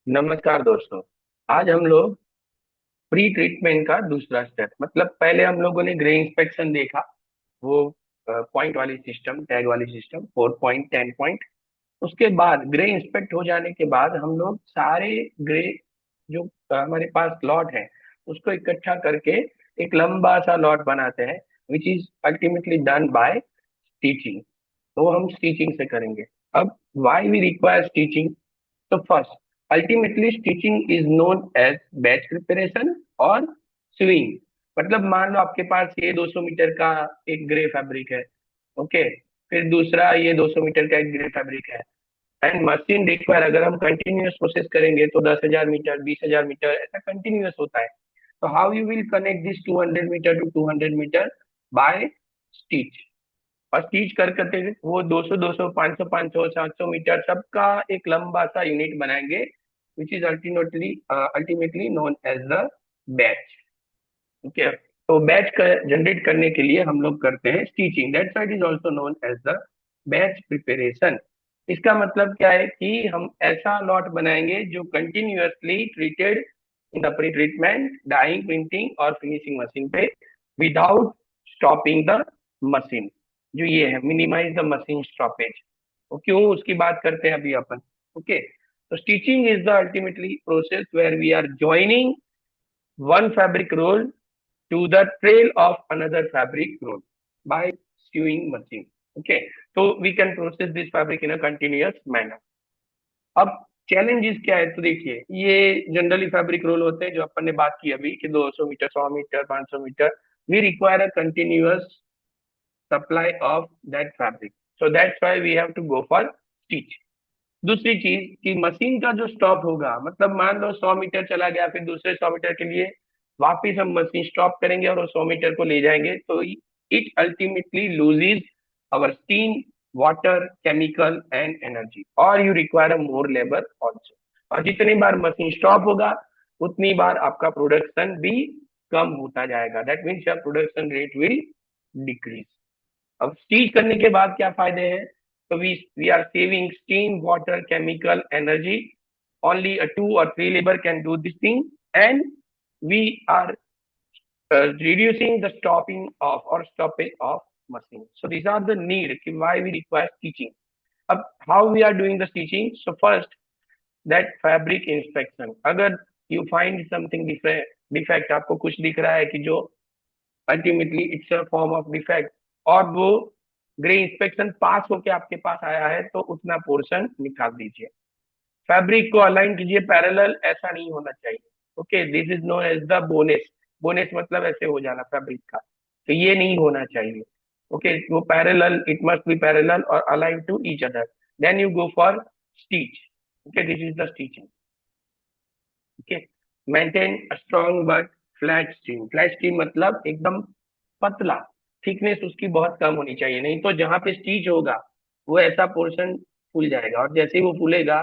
नमस्कार दोस्तों। आज हम लोग प्री ट्रीटमेंट का दूसरा स्टेप, मतलब पहले हम लोगों ने ग्रे इंस्पेक्शन देखा, वो पॉइंट वाली सिस्टम, टैग वाली सिस्टम, 4 पॉइंट, 10 पॉइंट। उसके बाद ग्रे इंस्पेक्ट हो जाने के बाद हम लोग सारे ग्रे जो हमारे पास लॉट है उसको इकट्ठा करके एक लंबा सा लॉट बनाते हैं, which is ultimately done by stitching. तो हम स्टिचिंग से करेंगे। अब वाई वी रिक्वायर स्टिचिंग? तो first, ultimately stitching is known as batch preparation और स्विंग। मतलब मान लो आपके पास ये 200 मीटर का एक ग्रे फैब्रिक है, ओके। फिर दूसरा ये 200 मीटर का एक ग्रे फैब्रिक है, एंड मशीन रिक्वायर, अगर हम कंटिन्यूअस प्रोसेस करेंगे तो 10,000 मीटर, 20,000 मीटर ऐसा कंटिन्यूअस होता है। तो how you will connect this 200 metre to 200 metre? By stitch. और स्टिच कर करते हुए वो 200 200 500 500 700 मीटर सबका एक लंबा सा यूनिट बनाएंगे, which is ultimately known as the batch. Okay. तो बैच जनरेट करने के लिए हम लोग करते हैं stitching, that's why it is also known as the batch preparation. इसका मतलब क्या है कि हम ऐसा लॉट बनाएंगे जो continuously treated in the pretreatment, dyeing, printing और फिनिशिंग मशीन पे, विदाउट स्टॉपिंग द मशीन। जो ये है मिनिमाइज द मशीन स्टॉपेज, वो क्यों, उसकी बात करते हैं अभी अपन। ओके। तो stitching is the ultimately process where we are joining one fabric roll to the trail of another fabric roll by sewing machine. Okay, so we can process this fabric in a continuous manner. अब challenges क्या है, तो देखिए, ये generally fabric roll होते हैं जो अपन ने बात की अभी कि 200 metre, 100 metre, 500 metre. We require a continuous supply of that fabric, so that's why we have to go for stitch. दूसरी चीज कि मशीन का जो स्टॉप होगा, मतलब मान लो 100 मीटर चला गया, फिर दूसरे 100 मीटर के लिए वापिस हम मशीन स्टॉप करेंगे और वो 100 मीटर को ले जाएंगे, तो it ultimately loses our steam, water, chemical and energy, और you require a more labour also. और जितनी बार मशीन स्टॉप होगा उतनी बार आपका प्रोडक्शन भी कम होता जाएगा, that means your production rate will decrease. अब स्टीच करने के बाद क्या फायदे हैं? तो we are saving steam, water, chemical, energy. only a 2 or 3 labor can do this thing, and we are reducing the stopping of or stoppage of machine. So these are the need why we require stitching. अब how we are doing the stitching? So first, that fabric inspection, अगर you find something defect, आपको कुछ दिख रहा है कि जो ultimately it's a form of defect, और वो ग्रे इंस्पेक्शन पास होके आपके पास आया है, तो उतना पोर्शन निकाल दीजिए। फैब्रिक को अलाइन कीजिए पैरेलल, ऐसा नहीं होना चाहिए। Okay, this is known as the बोनेस। बोनेस मतलब ऐसे हो जाना फैब्रिक का, तो ये नहीं होना चाहिए। ओके, वो parallel, it must be parallel और align to each other, then you go for stitch. Okay, this is the stitching. Okay, maintain strong but flat steam. Flat steam मतलब एकदम पतला, थिकनेस उसकी बहुत कम होनी चाहिए, नहीं तो जहां पे स्टीच होगा वो ऐसा पोर्शन फूल जाएगा, और जैसे ही वो फूलेगा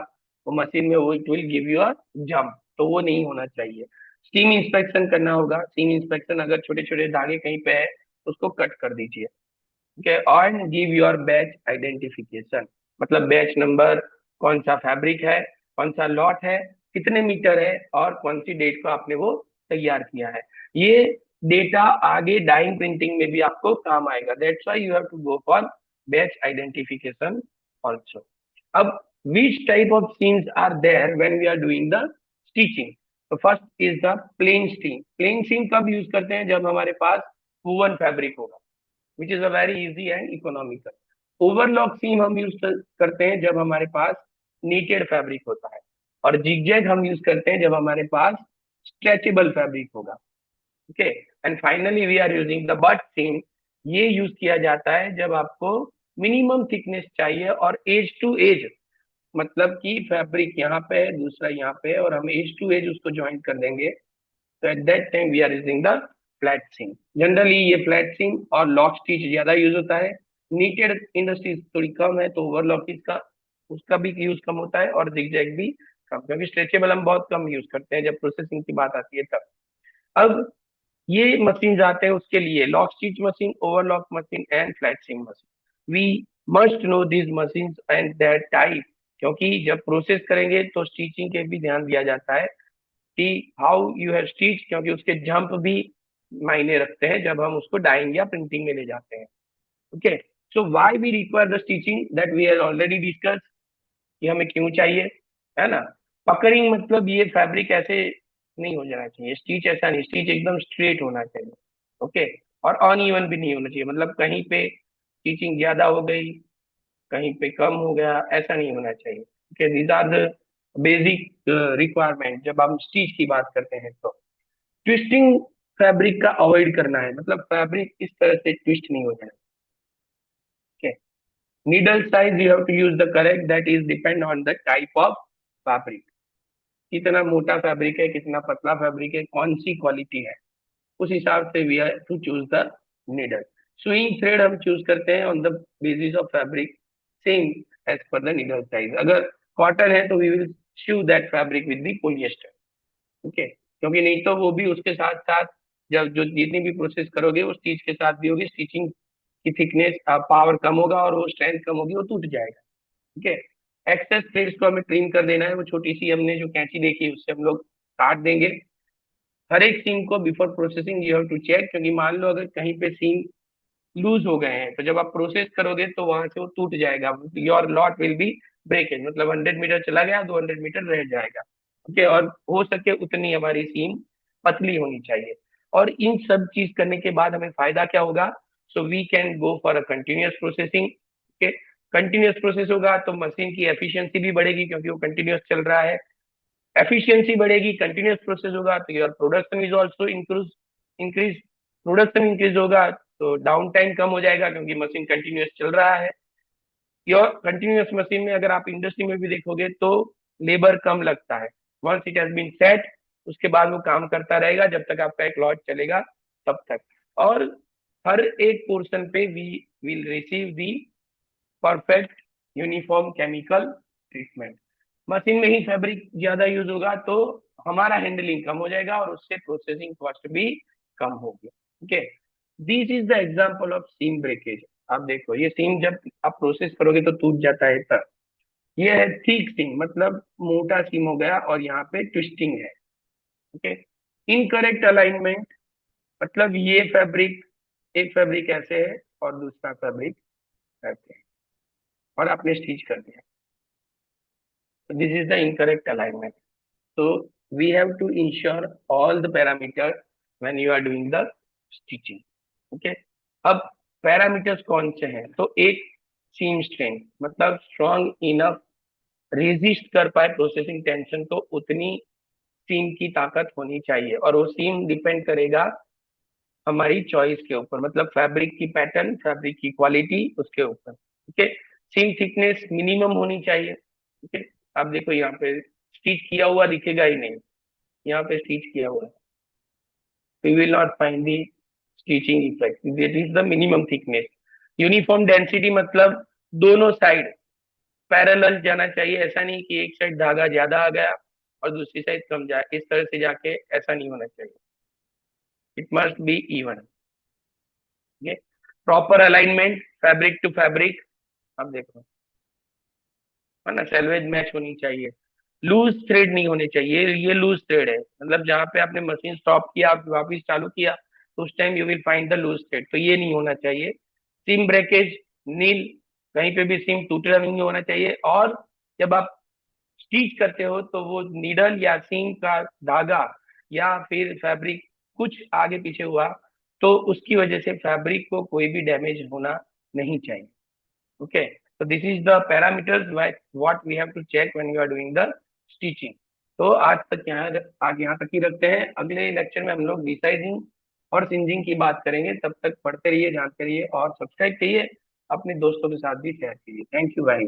वो मशीन में वो it will give you a jump, तो वो नहीं होना चाहिए। स्टीम इंस्पेक्शन करना होगा। स्टीम इंस्पेक्शन, अगर छोटे छोटे धागे कहीं पे है उसको कट कर दीजिए। ओके, और गिव योर बैच आइडेंटिफिकेशन, मतलब बैच नंबर, कौन सा फैब्रिक है, कौन सा लॉट है, कितने मीटर है, और कौन सी डेट को आपने वो तैयार किया है। ये डेटा आगे डाइंग प्रिंटिंग में भी आपको काम आएगा, that's why you have to go for batch identification also. अब which type of seams are there when we are doing the stitching? तो first is the plain seam. Plain seam कब use करते हैं? जब हमारे पास वूवन फैब्रिक होगा, which is a very easy and economical. Overlock seam हम use करते हैं जब हमारे पास नीटेड फैब्रिक होता है, और जिगजैग हम यूज करते हैं जब हमारे पास स्ट्रेचेबल फैब्रिक होगा। Okay, and finally we are using the butt seam. ये यूज किया जाता है जब आपको मिनिमम थिकनेस चाहिए और एज टू एज, मतलब कि फैब्रिक यहाँ पे है, दूसरा यहाँ पे है, और हम एज टू एज उसको ज्वाइन कर देंगे, तो at that time we are using the flat seam. Generally ये फ्लैट सीम और लॉक स्टिच ज्यादा यूज होता है। नीटेड इंडस्ट्रीज थोड़ी कम है, तो ओवरलॉक इसका उसका भी यूज कम होता है, और जिगजैग भी कम, क्योंकि स्ट्रेचेबल हम बहुत कम यूज करते हैं जब प्रोसेसिंग की बात आती है तब। अब ये मशीन आते हैं उसके लिए, lock stitch machine, overlock machine and flat seam machine. We must know these machine and their type, क्योंकि जब प्रोसेस करेंगे तो स्टिचिंग के भी ध्यान दिया जाता है कि हाउ यू हैव स्टिच, क्योंकि उसके जंप भी मायने रखते हैं जब हम उसको डाइंग या प्रिंटिंग में ले जाते हैं। Okay, so why we require the stitching that we have already discuss, कि हमें क्यों चाहिए, है ना। पकड़िंग मतलब ये फैब्रिक ऐसे नहीं हो जाना चाहिए, स्टिच ऐसा नहीं, स्टिच एकदम स्ट्रेट होना चाहिए। ओके, और अनइवन भी नहीं होना चाहिए, मतलब कहीं पे स्टिचिंग ज्यादा हो गई, कहीं पे कम हो गया, ऐसा नहीं होना चाहिए। Okay, these are the basic requirement जब हम स्टिच की बात करते हैं। तो ट्विस्टिंग फैब्रिक का अवॉइड करना है, मतलब फैब्रिक इस तरह से ट्विस्ट नहीं हो जाए। Okay, needle size you have to use the correct, that is depend on the type of fabric, कितना मोटा फैब्रिक है, कितना पतला फैब्रिक है, कौन सी क्वालिटी है, उस हिसाब से we are to choose the needle. Sewing thread हम चूज करते हैं on the basis of fabric, same as per the needle size. अगर कॉटन है तो we will sew that fabric with the polyester. Okay, क्योंकि नहीं तो वो भी उसके साथ साथ जब जो जितनी भी प्रोसेस करोगे वो स्टिच के साथ भी होगी, स्टिचिंग की थिकनेस पावर कम होगा और वो स्ट्रेंथ कम होगी, वो टूट जाएगा। ठीक है, एक्सेस थ्रेड्स को हमें ट्रिम कर देना है, वो छोटी सी हमने जो कैंची देखी उससे हम लोग काट देंगे। हर एक सीम को before processing you have to check, क्योंकि मान लो अगर कहीं पे सीम लूज हो गए हैं तो जब आप प्रोसेस करोगे तो वहां से वो टूट जाएगा, your lot will be breakage, मतलब 100 मीटर चला गया, 200 मीटर रह जाएगा। ओके, और हो सके उतनी हमारी सीम पतली होनी चाहिए। और इन सब चीज करने के बाद हमें फायदा क्या होगा, so we can go for a continuous processing. Okay, continuous process होगा तो मशीन की एफिशिएंसी भी बढ़ेगी क्योंकि वो कंटिन्यूअस चल रहा है, एफिशिएंसी बढ़ेगी, कंटिन्यूअस प्रोसेस होगा तो your production is also increase, production increase होगा तो डाउन टाइम कम हो जाएगा क्योंकि मशीन कंटिन्यूअस चल रहा है। योर कंटिन्यूअस मशीन में अगर आप इंडस्ट्री में भी देखोगे तो लेबर कम लगता है, once it has been set उसके बाद वो काम करता रहेगा जब तक आपका एक लॉट चलेगा तब तक। और हर एक पोर्शन पे we will receive the perfect uniform chemical treatment. Machine में ही फैब्रिक ज्यादा यूज होगा तो हमारा हैंडलिंग कम हो जाएगा और उससे प्रोसेसिंग कॉस्ट भी कम होगी। Okay, this is the example of seam breakage. आप देखो ये सीम जब आप प्रोसेस करोगे तो टूट जाता है तब। ये है थिक सीम, मतलब मोटा सीम हो गया और यहाँ पे ट्विस्टिंग है। ओके, इनकरेक्ट अलाइनमेंट, मतलब ये फैब्रिक, एक फैब्रिक ऐसे है और दूसरा फैब्रिक ऐसे है और आपने स्टिच कर दिया, this is the incorrect alignment. So we have to ensure all the parameters when you are doing the stitching. Okay, अब पैरामीटर्स कौन से हैं, तो एक सीम स्ट्रेंथ, मतलब स्ट्रॉन्ग इनफ रेजिस्ट कर पाए प्रोसेसिंग टेंशन, तो उतनी सीम की ताकत होनी चाहिए और वो सीम डिपेंड करेगा हमारी चॉइस के ऊपर, मतलब फैब्रिक की पैटर्न, फैब्रिक की क्वालिटी, उसके ऊपर। ओके, सीम थिकनेस मिनिमम होनी चाहिए। ओके, आप देखो यहाँ पे स्टिच किया हुआ दिखेगा ही नहीं, यहाँ पे स्टिच किया हुआ है, we will not find the stitching effect, that is the minimum thickness। Uniform density मतलब दोनों साइड पैरेलल जाना चाहिए, ऐसा नहीं कि एक साइड धागा ज्यादा आ गया और दूसरी साइड कम जाए, इस तरह से जाके ऐसा नहीं होना चाहिए, it must be even. Proper alignment fabric to fabric, अब देखो, है ना, सेल्वेज मैच होनी चाहिए, लूज थ्रेड नहीं होने चाहिए, ये लूज थ्रेड है, मतलब जहां पे आपने मशीन स्टॉप किया आप वापिस चालू किया तो उस time you will find the loose thread, तो ये नहीं होना चाहिए। सीम ब्रेकेज नील, कहीं पे भी सीम टूटा नहीं होना चाहिए। और जब आप स्टिच करते हो तो वो नीडल या सीम का धागा या फिर फैब्रिक कुछ आगे पीछे हुआ तो उसकी वजह से फैब्रिक को कोई भी डैमेज होना नहीं चाहिए। Okay, so this is the parameters what we have to check when you are doing the stitching। तो आज यहाँ तक ही रखते हैं, अगले लेक्चर में हम लोग रिसाइजिंग और सिंजिंग की बात करेंगे, तब तक पढ़ते रहिए, जानते रहिए और सब्सक्राइब करिए, अपने दोस्तों के साथ भी शेयर कीजिए। थैंक यू भाई।